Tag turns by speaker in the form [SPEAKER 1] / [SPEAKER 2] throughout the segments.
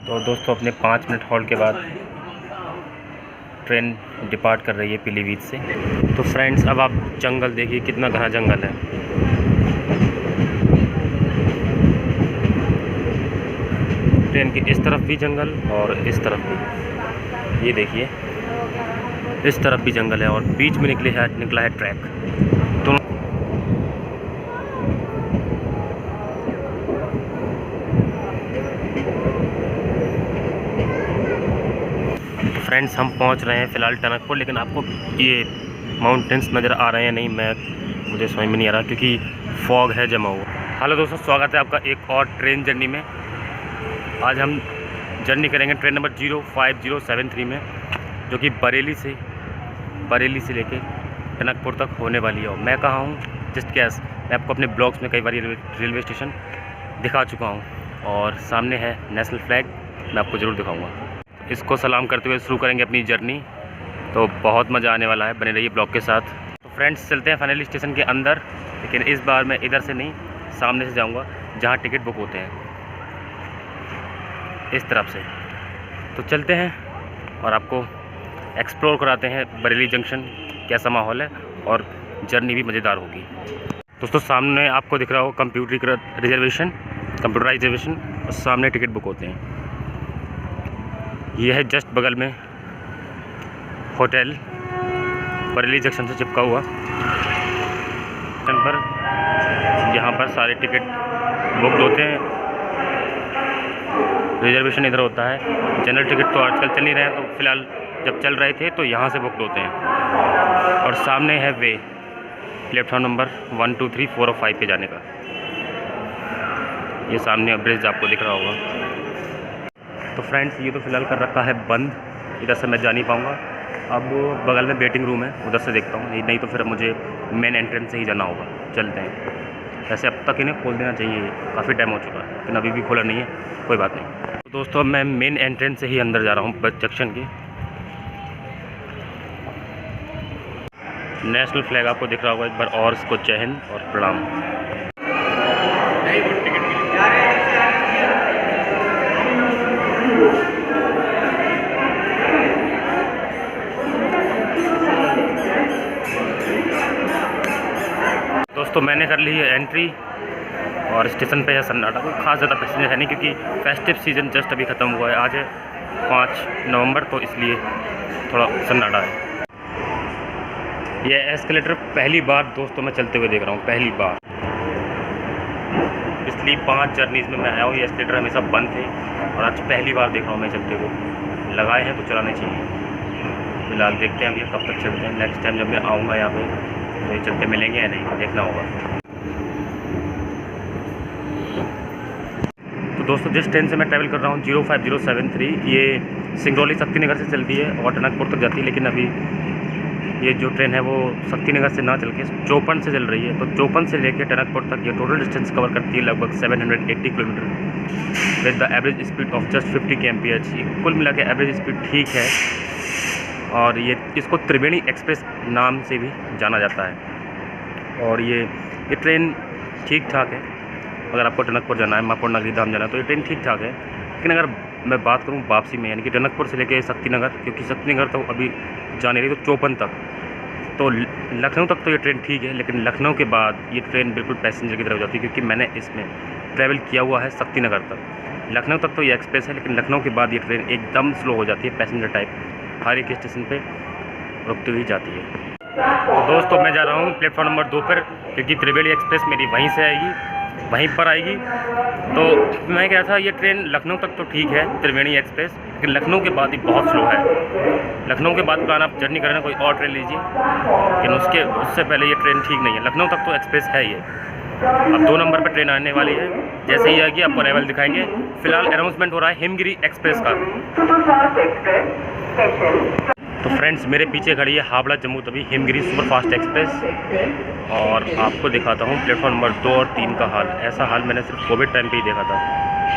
[SPEAKER 1] तो दोस्तों अपने 5 मिनट हॉल्ट के बाद ट्रेन डिपार्ट कर रही है पीलीभीत से। तो फ्रेंड्स अब आप जंगल देखिए, कितना घना जंगल है। ट्रेन के इस तरफ भी जंगल और इस तरफ भी, ये देखिए इस तरफ भी जंगल है और बीच में निकला है ट्रैक। तो फ्रेंड्स हम पहुंच रहे हैं फ़िलहाल टनकपुर, लेकिन आपको ये माउंटेन्स नज़र आ रहे हैं नहीं, मुझे समझ में नहीं आ रहा क्योंकि फॉग है जमा हुआ। हेलो दोस्तों, स्वागत है आपका एक और ट्रेन जर्नी में। आज हम जर्नी करेंगे ट्रेन नंबर 05073 में, जो कि बरेली से लेके टनकपुर तक होने वाली है। और मैं कहाँ हूँ, जस्ट गैस। मैं आपको अपने ब्लॉग्स में कई बार रेलवे स्टेशन दिखा चुका हूँ और सामने है नेशनल फ्लैग, मैं आपको ज़रूर दिखाऊँगा। इसको सलाम करते हुए शुरू करेंगे अपनी जर्नी। तो बहुत मज़ा आने वाला है, बने रहिए ब्लॉग के साथ। तो फ्रेंड्स चलते हैं फाइनली स्टेशन के अंदर, लेकिन इस बार मैं इधर से नहीं, सामने से जाऊंगा जहां टिकट बुक होते हैं, इस तरफ से। तो चलते हैं और आपको एक्सप्लोर कराते हैं बरेली जंक्शन, कैसा माहौल है, और जर्नी भी मज़ेदार होगी। दोस्तों सामने आपको दिख रहा हो कंप्यूटराइज रिजर्वेशन, और सामने टिकट बुक होते हैं। यह है जस्ट बगल में होटल बरेली जंक्शन से चिपका हुआ पर, यहाँ पर सारे टिकट बुक होते हैं। रिजर्वेशन इधर होता है। जनरल टिकट तो आजकल चल नहीं रहे हैं, तो फिलहाल जब चल रहे थे तो यहाँ से बुक होते हैं। और सामने है वे, प्लेटफॉर्म नंबर 1 2 3 4 और 5 पे जाने का। ये सामने ब्रिज आपको दिख रहा होगा। तो फ्रेंड्स ये तो फ़िलहाल कर रखा है बंद, इधर से मैं जा नहीं पाऊँगा। अब बगल में वेटिंग रूम है, उधर से देखता हूँ, नहीं तो फिर मुझे मेन एंट्रेंस से ही जाना होगा। चलते हैं। वैसे अब तक इन्हें खोल देना चाहिए, काफ़ी टाइम हो चुका है, लेकिन अभी भी खोला नहीं है, कोई बात नहीं। तो दोस्तों मैं मेन एंट्रेंस से ही अंदर जा रहा हूँ बस जंक्शन के। नेशनल फ्लैग आपको दिख रहा होगा एक बार, और इसको जय हिंद और प्रणाम। दोस्तों मैंने कर ली है एंट्री, और स्टेशन पे है सन्नाटा। कोई खास ज़्यादा पैसेंजर है नहीं, क्योंकि फेस्टिव सीज़न जस्ट अभी ख़त्म हुआ है। आज है 5 नवंबर, तो इसलिए थोड़ा सन्नाटा है। यह एस्केलेटर पहली बार दोस्तों मैं चलते हुए देख रहा हूँ, पहली बार। पिछली 5 जर्नीज़ में मैं आया हूँ, ये एस्केलेटर हमेशा बंद थे, और आज पहली बार देख रहा हूँ मैं चलते हुए। लगाए हैं तो चलाने चाहिए। फिलहाल देखते हैं अब ये कब तक चलते हैं। नेक्स्ट टाइम जब मैं आऊँगा यहाँ पे तो ये चलते मिलेंगे या नहीं, देखना होगा। तो दोस्तों जिस ट्रेन से मैं ट्रैवल कर रहा हूँ 05073, ये सिंगरौली शक्तिनगर से चलती है और टनकपुर तक जाती है। लेकिन अभी ये जो ट्रेन है वो शक्तिनगर से ना चल के चौपन से चल रही है। तो चौपन से लेकर टनकपुर तक ये टोटल डिस्टेंस कवर करती है लगभग 780 kilometre with the average speed of just 50 kmph। कुल मिला के एवरेज स्पीड ठीक है, और ये इसको त्रिवेणी एक्सप्रेस नाम से भी जाना जाता है। और ये ट्रेन ठीक ठाक है। अगर आपको टनकपुर जाना है, मापुर नगरी धाम जाना है, तो ये ट्रेन ठीक ठाक है। लेकिन अगर मैं बात करूँ वापसी में, यानी कि टनकपुर से लेके शक्तिनगर, क्योंकि शक्तिनगर तो अभी जाने रही तो चौपन तक, तो लखनऊ तक तो ये ट्रेन ठीक है। लेकिन लखनऊ के बाद ये ट्रेन बिल्कुल पैसेंजर की तरफ जाती है, क्योंकि मैंने इसमें ट्रैवल किया हुआ है शक्तिनगर तक। लखनऊ तक तो ये एक्सप्रेस है, लेकिन लखनऊ के बाद ये ट्रेन एकदम स्लो हो जाती है, पैसेंजर टाइप, हर एक स्टेशन पे रुकती हुई जाती है। तो दोस्तों मैं जा रहा हूँ प्लेटफॉर्म नंबर 2 पर, क्योंकि त्रिवेणी एक्सप्रेस मेरी वहीं से आएगी, वहीं पर आएगी। तो मैं कह रहा था ये ट्रेन लखनऊ तक तो ठीक है त्रिवेणी एक्सप्रेस, लेकिन लखनऊ के बाद ही बहुत स्लो है। लखनऊ के बाद प्लान आप जर्नी करें कोई और ट्रेन लीजिए, लेकिन उससे पहले ये ट्रेन ठीक नहीं है। लखनऊ तक तो एक्सप्रेस है ये। अब 2 नंबर पर ट्रेन आने वाली है, जैसे ही आएगी आपको अराइवल दिखाएंगे। फिलहाल अनाउंसमेंट हो रहा है हिमगिरी एक्सप्रेस का। तो फ्रेंड्स मेरे पीछे खड़ी है हावड़ा जम्मू तवी हिमगिरी सुपरफास्ट एक्सप्रेस, और आपको दिखाता हूँ प्लेटफॉर्म नंबर 2 और 3 का हाल। ऐसा हाल मैंने सिर्फ कोविड टाइम पे ही देखा था,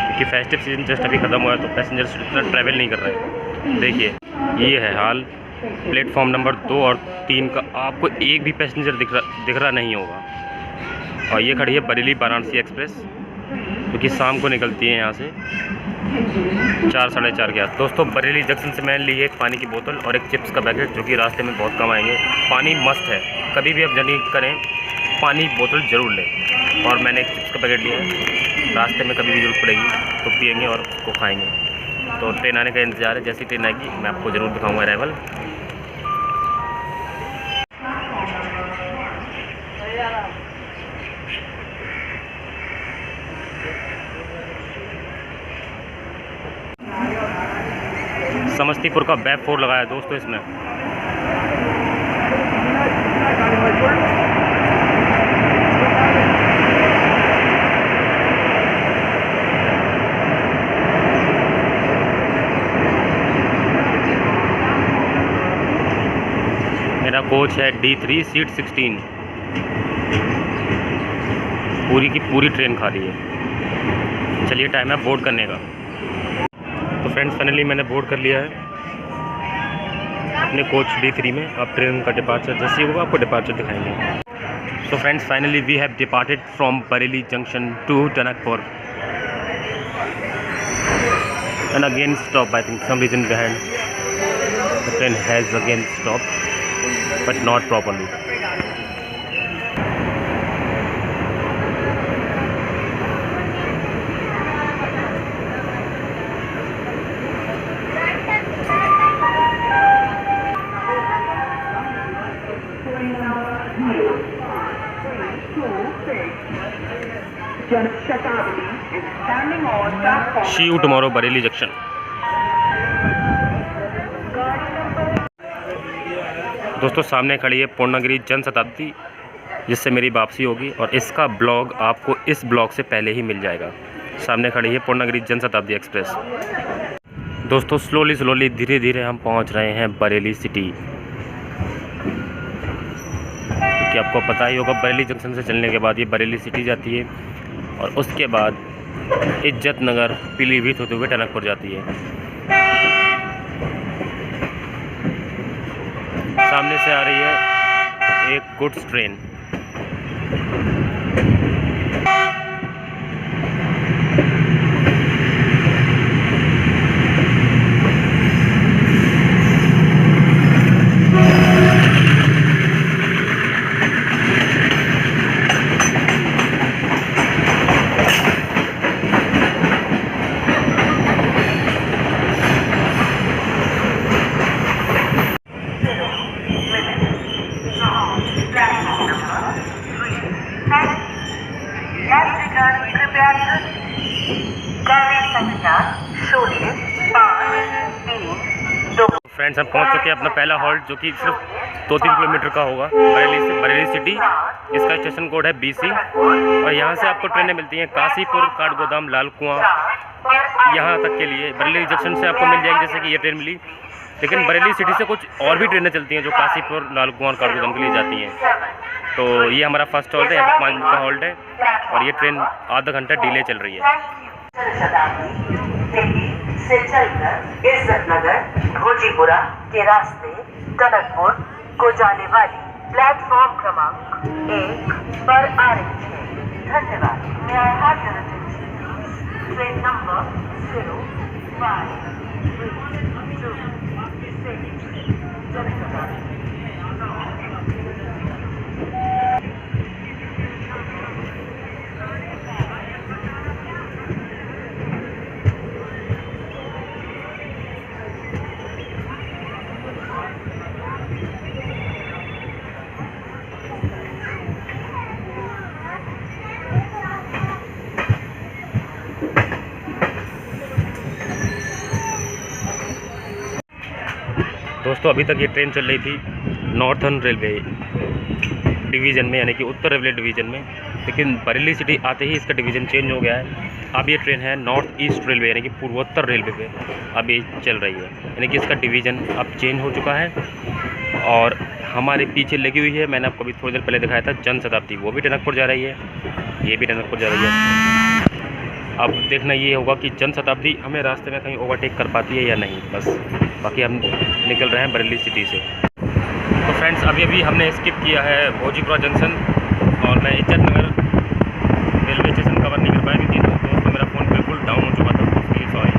[SPEAKER 1] क्योंकि फेस्टिव सीजन जस्ट अभी ख़त्म हुआ है, तो पैसेंजर्स इतना ट्रैवल नहीं कर रहे। देखिए ये है हाल प्लेटफॉर्म नंबर 2 और 3 का। आपको एक भी पैसेंजर दिख रहा नहीं होगा। और ये खड़ी है बरेली वाराणसी एक्सप्रेस, क्योंकि शाम को निकलती है यहाँ से। 4 साढ़े 4 के आस। दोस्तों बरेली जंक्शन से मैंने ली है एक पानी की बोतल और एक चिप्स का पैकेट, जो कि रास्ते में बहुत काम आएंगे। पानी मस्त है, कभी भी आप जर्नी करें पानी बोतल ज़रूर लें। और मैंने एक चिप्स का पैकेट लिया है, रास्ते में कभी भी ज़रूरत पड़ेगी तो पियेंगे और उसको खाएँगे। तो ट्रेन आने का इंतज़ार है, जैसी ट्रेन आएगी मैं आपको ज़रूर दिखाऊँगा अराइवल। समस्तीपुर का बैक 4 लगाया दोस्तों इसमें। मेरा कोच है D3 सीट 16। पूरी की पूरी ट्रेन खाली है। चलिए टाइम है बोर्ड करने का। तो फ्रेंड्स फाइनली मैंने बोर्ड कर लिया है अपने कोच D3 में। अब ट्रेन का डिपार्चर जैसे ही होगा आपको डिपार्चर दिखाएंगे। So friends finally we have departed from Bareilly junction to Tanakpur and again stop. I think some reason behind the train has again stop but not properly. See you tomorrow Bareilly junction. दोस्तों सामने खड़ी है पूर्णागिरी जन शताब्दी, जिससे मेरी वापसी होगी और इसका ब्लॉग आपको इस ब्लॉग से पहले ही मिल जाएगा। सामने खड़ी है पूर्णागिरी जन शताब्दी एक्सप्रेस। दोस्तों स्लोली धीरे धीरे हम पहुंच रहे हैं बरेली सिटी। कि आपको पता ही होगा बरेली जंक्शन से चलने के बाद ये बरेली सिटी जाती है और उसके बाद इज्जत नगर पीलीभीत होते हुए टनकपुर जाती है। सामने से आ रही है एक गुड्स ट्रेन। फ्रेंड्स हम पहुंच चुके हैं अपना पहला हॉल्ट, जो कि सिर्फ 2-3 किलोमीटर का होगा बरेली से, बरेली सिटी। इसका स्टेशन कोड है BC और यहाँ से आपको ट्रेनें मिलती हैं काशीपुर, काठगोदाम, लाल कुआं, यहाँ तक के लिए। बरेली जंक्शन से आपको मिल जाएगी जैसे कि ये ट्रेन मिली, लेकिन बरेली सिटी से कुछ और भी ट्रेनें चलती हैं जो काशीपुर, लाल कुआं और काठगोदाम के लिए जाती हैं। तो ये हमारा फर्स्ट हॉल्ट है, यहाँ पर 5 मिनट का हॉल्ट है और ये ट्रेन आधा घंटा डिले चल रही है।
[SPEAKER 2] से चलकर इज्जत नगर भोजीपुरा के रास्ते टनकपुर को जाने वाली प्लेटफॉर्म क्रमांक 1 पर आ रही है। धन्यवाद। ट्रेन नंबर 0526
[SPEAKER 1] दोस्तों अभी तक ये ट्रेन चल रही थी नॉर्थर्न रेलवे डिवीज़न में, यानी कि उत्तर रेलवे डिवीज़न में, लेकिन बरेली सिटी आते ही इसका डिवीज़न चेंज हो गया है। अब ये ट्रेन है नॉर्थ ईस्ट रेलवे यानी कि पूर्वोत्तर रेलवे पे अब ये चल रही है, यानी कि इसका डिवीज़न अब चेंज हो चुका है। और हमारे पीछे लगी हुई है, मैंने आपको अभी थोड़ी देर पहले दिखाया था जन शताब्दी, वो भी टनकपुर जा रही है, ये भी टनकपुर जा रही है। अब देखना ये होगा कि जन शताब्दी हमें रास्ते में कहीं ओवरटेक कर पाती है या नहीं, बस। बाकी हम निकल रहे हैं बरेली सिटी से। तो फ्रेंड्स अभी हमने स्किप किया है भोजीपुरा जंक्शन और मैं इज्जत नगर रेलवे स्टेशन कवर नहीं कर पाया, क्योंकि दोस्तों मेरा फ़ोन बिल्कुल डाउन हो चुका था, उसके लिए सॉरी।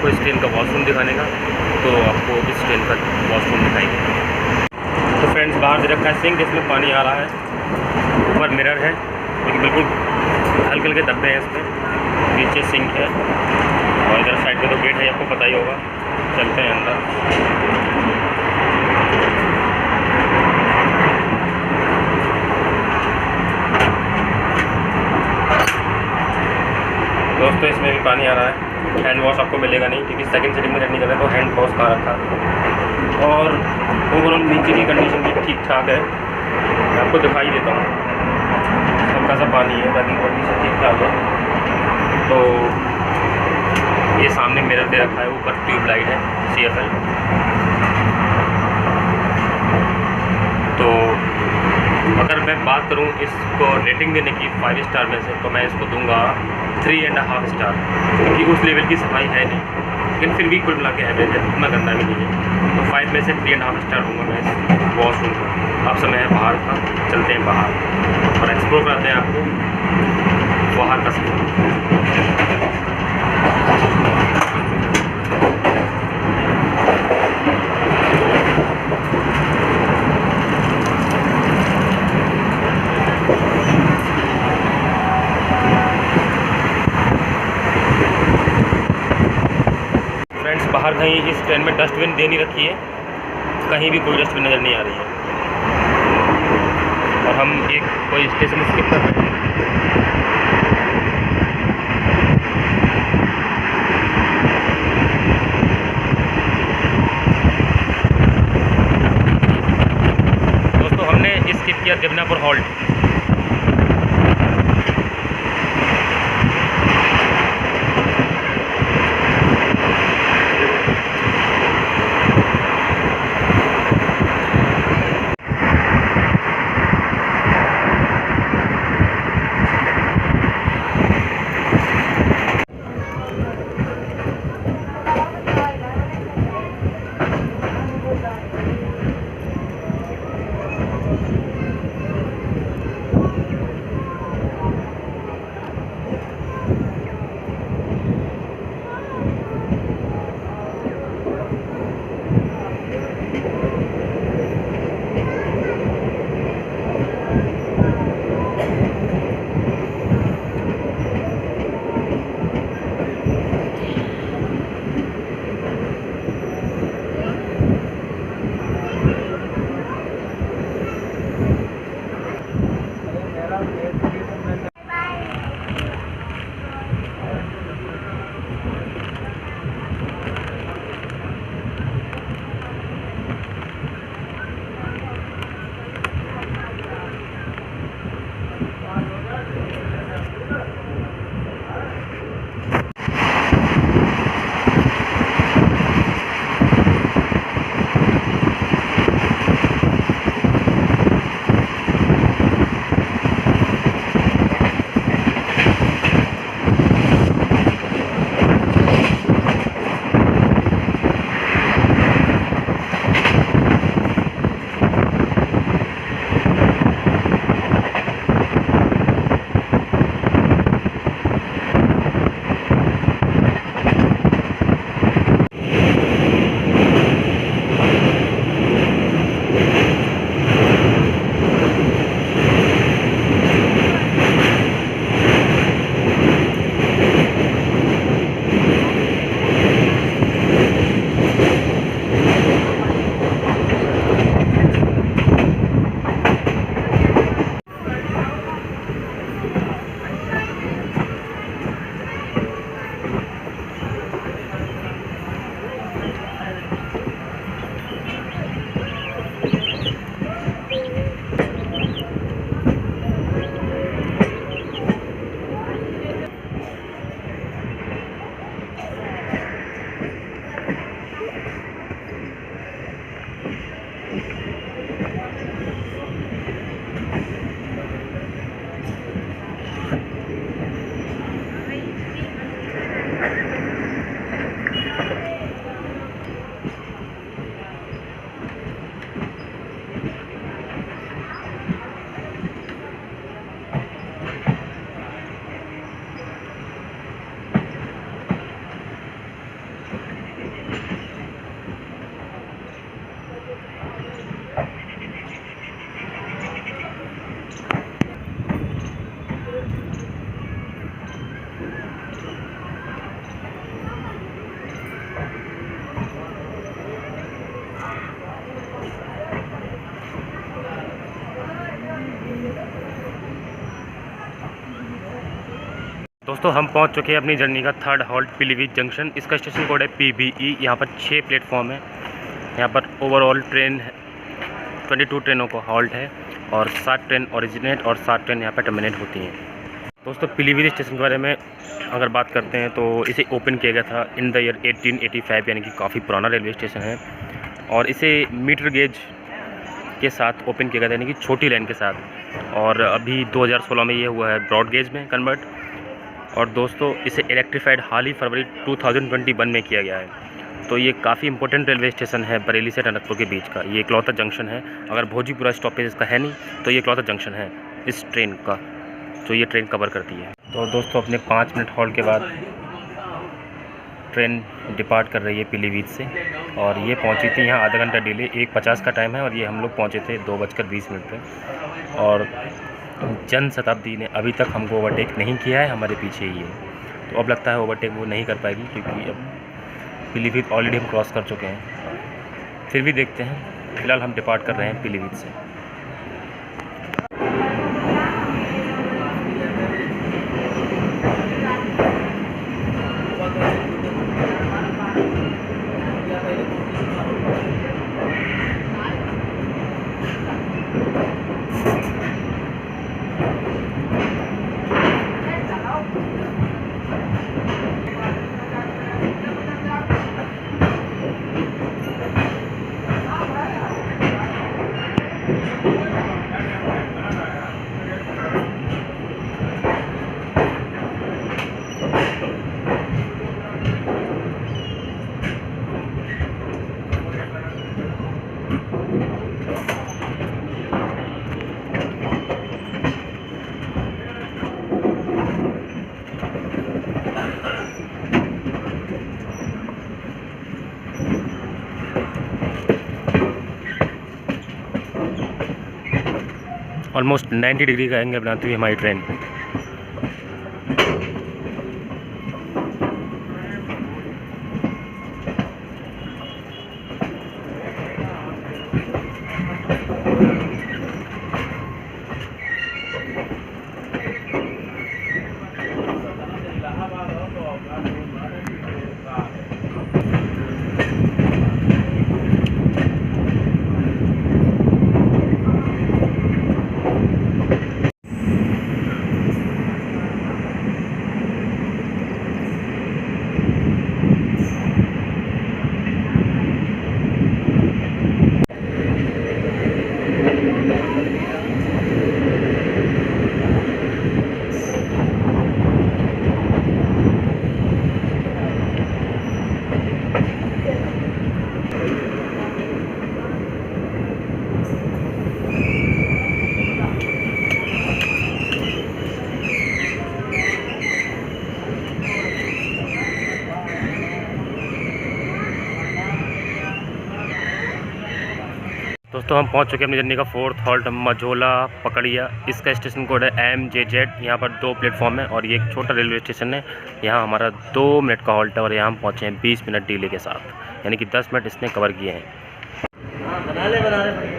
[SPEAKER 1] आपको इस ट्रेन का वॉशरूम दिखाने का, तो आपको इस ट्रेन का वॉशरूम दिखाएंगे। तो फ्रेंड्स, बाहर दे रखा है सिंक, इसमें पानी आ रहा है, ऊपर मिरर है, लेकिन बिल्कुल हल्के हल्के धब्बे हैं इसमें, नीचे सिंक है और इधर साइड पे तो गेट है, आपको पता ही होगा। चलते हैं अंदर। दोस्तों, इसमें भी पानी आ रहा है। हैंड वॉश आपको मिलेगा नहीं, क्योंकि सेकंड सीटिंग में जर्नी कर रहे हैं तो हैंड वॉश कहाँ रखा। और ओवरऑल नीचे की कंडीशन भी ठीक ठाक है, मैं आपको दिखाई देता हूँ। हल्का सा पानी है, बाकी कंडीशन ठीक ठाक है। तो ये सामने मिरर दे रखा है, ऊपर ट्यूबलाइट है CFL। तो अगर मैं बात करूं इसको रेटिंग देने की 5 स्टार में से, तो मैं इसको दूंगा 3.5 स्टार, क्योंकि उस लेवल की सफाई है नहीं, लेकिन फिर भी कुल मिला के एवरेज है, उतना गंदा भी नहीं है। तो 5 में से 3.5 स्टार दूंगा मैं इस वॉशरूम को। अब समय है बाहर का, चलते हैं बाहर और एक्सप्लोर कराते हैं आपको बाहर का सफर। बाहर कहीं इस ट्रेन में डस्टबिन दे नहीं रखी है, कहीं भी कोई डस्टबिन नज़र नहीं आ रही है। और हम एक कोई स्टेशन स्किप कर रहे हैं। दोस्तों, हमने स्किप किया देवनापुर हॉल्ट। दोस्तों हम पहुंच चुके हैं अपनी जर्नी का थर्ड हॉल्ट पीलीभीत जंक्शन। इसका स्टेशन कोड है PBE। यहाँ पर 6 प्लेटफॉर्म है। यहाँ पर ओवरऑल ट्रेन 22 ट्रेनों को हॉल्ट है और 7 ट्रेन ओरिजिनेट और 7 ट्रेन यहाँ पर टर्मिनेट होती हैं। दोस्तों पीलीभीत स्टेशन के बारे में अगर बात करते हैं तो इसे ओपन किया गया था इन द ईयर 1885, यानी कि काफ़ी पुराना रेलवे स्टेशन है। और इसे मीटर गेज के साथ ओपन किया गया था, यानी कि छोटी लाइन के साथ। और अभी 2016 में ये हुआ है ब्रॉड गेज में कन्वर्ट। और दोस्तों इसे इलेक्ट्रीफाइड हाल ही फरवरी 2021 में किया गया है। तो ये काफ़ी इंपॉर्टेंट रेलवे स्टेशन है बरेली से टनकपुर के बीच का। ये इकलौता जंक्शन है, अगर भोजीपुरा स्टॉपेज इसका है नहीं तो ये इकलौता जंक्शन है इस ट्रेन का जो ये ट्रेन कवर करती है। तो दोस्तों अपने 5 मिनट हॉल्ट के बाद ट्रेन डिपार्ट कर रही है पीलीभीत से। और ये पहुंची थी यहाँ आधा घंटा डिले, 1:50 का टाइम है और ये हम लोग पहुंचे थे 2:20 पे। और जन शताब्दी ने अभी तक हमको ओवरटेक नहीं किया है, हमारे पीछे ही है। तो अब लगता है ओवरटेक वो नहीं कर पाएगी, क्योंकि अब पीलीभीत ऑलरेडी हम क्रॉस कर चुके हैं। फिर भी देखते हैं, फ़िलहाल हम डिपार्ट कर रहे हैं पीलीभीत से। ऑलमोस्ट 90 डिग्री का एंगल बनाती हुई हमारी ट्रेन। दोस्तों हम पहुंच चुके हैं अपनी जर्नी का 4th हॉल्ट मझोला पकड़िया। इसका स्टेशन कोड है MJZ। यहाँ पर 2 प्लेटफॉर्म है और ये एक छोटा रेलवे स्टेशन है। यहाँ हमारा 2 मिनट का हॉल्ट है और यहाँ हम पहुँचे हैं 20 मिनट डिले के साथ, यानी कि 10 मिनट इसने कवर किए हैं।
[SPEAKER 3] बना ले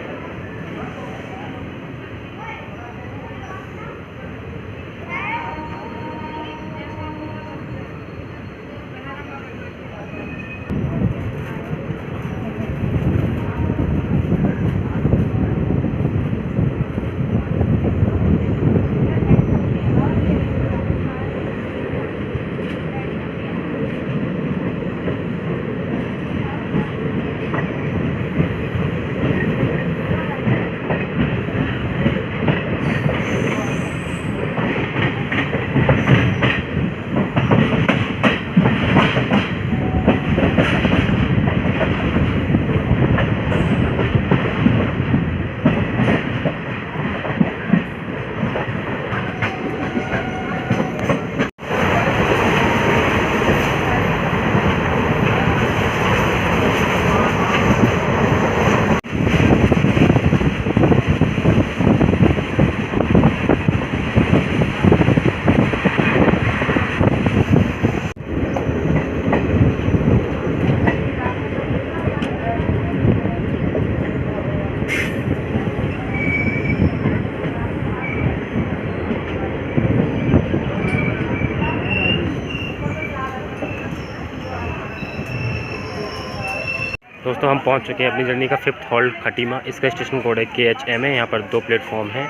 [SPEAKER 1] दोस्तों हम पहुंच चुके हैं अपनी जर्नी का 5th हॉल्ट खटीमा। इसका स्टेशन कोड है KHM है। यहाँ पर 2 प्लेटफॉर्म हैं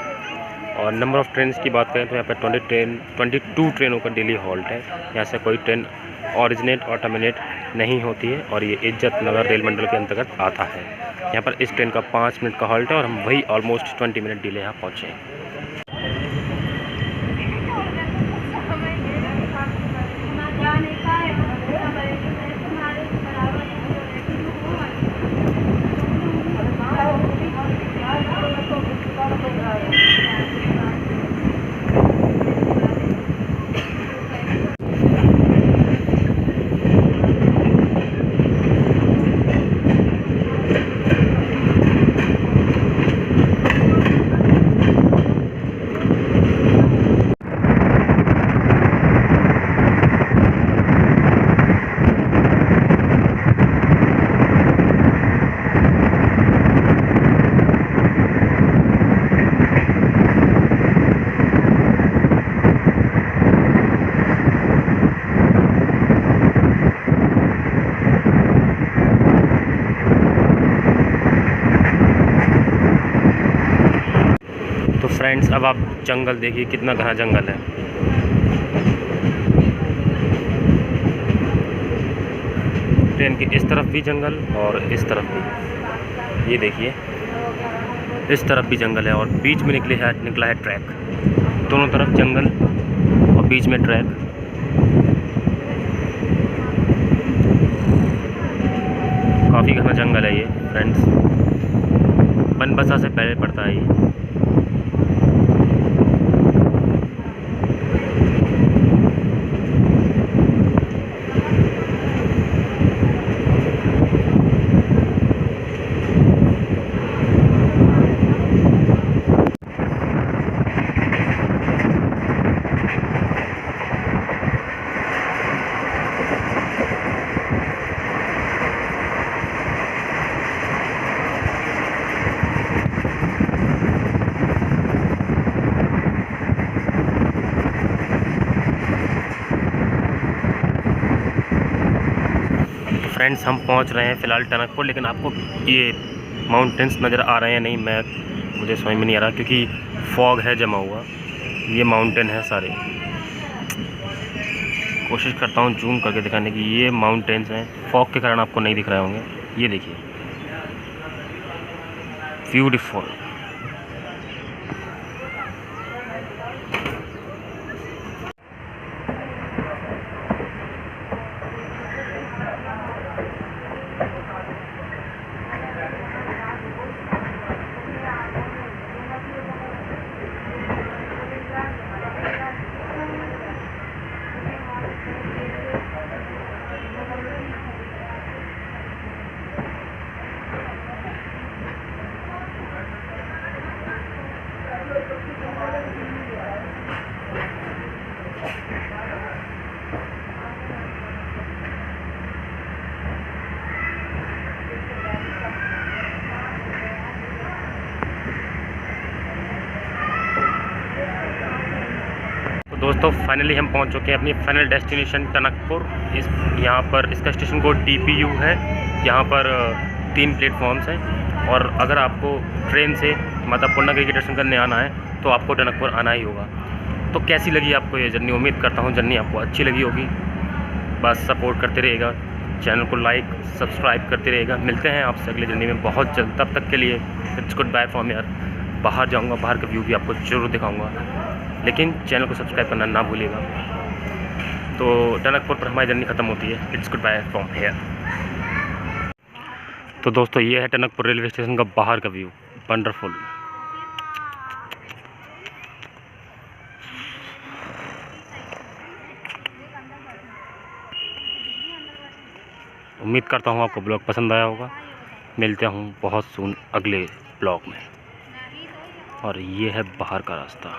[SPEAKER 1] और नंबर ऑफ़ ट्रेन की बात करें तो यहाँ पर 22 ट्रेनों का डेली हॉल्ट है। यहाँ से कोई ट्रेन ऑरिजिनेट और टर्मिनेट नहीं होती है और ये इज्जत नगर रेल मंडल के अंतर्गत आता है। यहाँ पर इस ट्रेन का 5 मिनट का हॉल्ट है और हम वही ऑलमोस्ट 20 मिनट डिले यहाँ पहुँचे हैं। तो फ्रेंड्स अब आप जंगल देखिए, कितना घना जंगल है। ट्रेन के इस तरफ भी जंगल और इस तरफ भी, ये देखिए इस तरफ भी जंगल है और बीच में निकला है ट्रैक। दोनों तरफ जंगल और बीच में ट्रैक। काफ़ी घना जंगल है ये फ्रेंड्स, बनबसा से पहले पड़ता है ये। फ्रेंड्स हम पहुंच रहे हैं फ़िलहाल टनकपुर, लेकिन आपको ये माउंटेन्स नज़र आ रहे हैं नहीं, मुझे समझ में नहीं आ रहा क्योंकि फॉग है जमा हुआ। ये माउंटेन है सारे, कोशिश करता हूं जूम करके दिखाने की। ये माउंटेन्स हैं, फॉग के कारण आपको नहीं दिख रहे होंगे। ये देखिए ब्यूटीफुल। दोस्तों फाइनली हम पहुंच चुके हैं अपनी फाइनल डेस्टिनेशन टनकपुर। यहाँ पर इसका स्टेशन कोड TPU है। यहाँ पर 3 प्लेटफॉर्म्स हैं और अगर आपको ट्रेन से माता पूर्णागिरि के दर्शन करने आना है तो आपको टनकपुर आना ही होगा। तो कैसी लगी आपको ये जर्नी? उम्मीद करता हूँ जर्नी आपको अच्छी लगी होगी। बस सपोर्ट करते रहेगा, चैनल को लाइक सब्सक्राइब करते रहेगा। मिलते हैं आपसे अगली जर्नी में बहुत जल्द। तब तक के लिए इट्स गुड बाय फ्रॉम यार। बाहर जाऊँगा, बाहर का व्यू भी आपको ज़रूर दिखाऊँगा, लेकिन चैनल को सब्सक्राइब करना ना भूलिएगा। तो टनकपुर पर हमारी जर्नी ख़त्म होती है। It's good bye from here. तो दोस्तों ये है टनकपुर रेलवे स्टेशन का बाहर का व्यू, वंडरफुल। उम्मीद करता हूँ आपको ब्लॉग पसंद आया होगा। मिलते हूँ बहुत सून अगले ब्लॉग में। और ये है बाहर का रास्ता।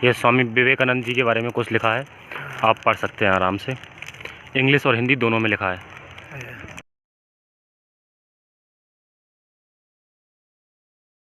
[SPEAKER 1] ये स्वामी विवेकानंद जी के बारे में कुछ लिखा है, आप पढ़ सकते हैं आराम से। इंग्लिश और हिंदी दोनों में लिखा है।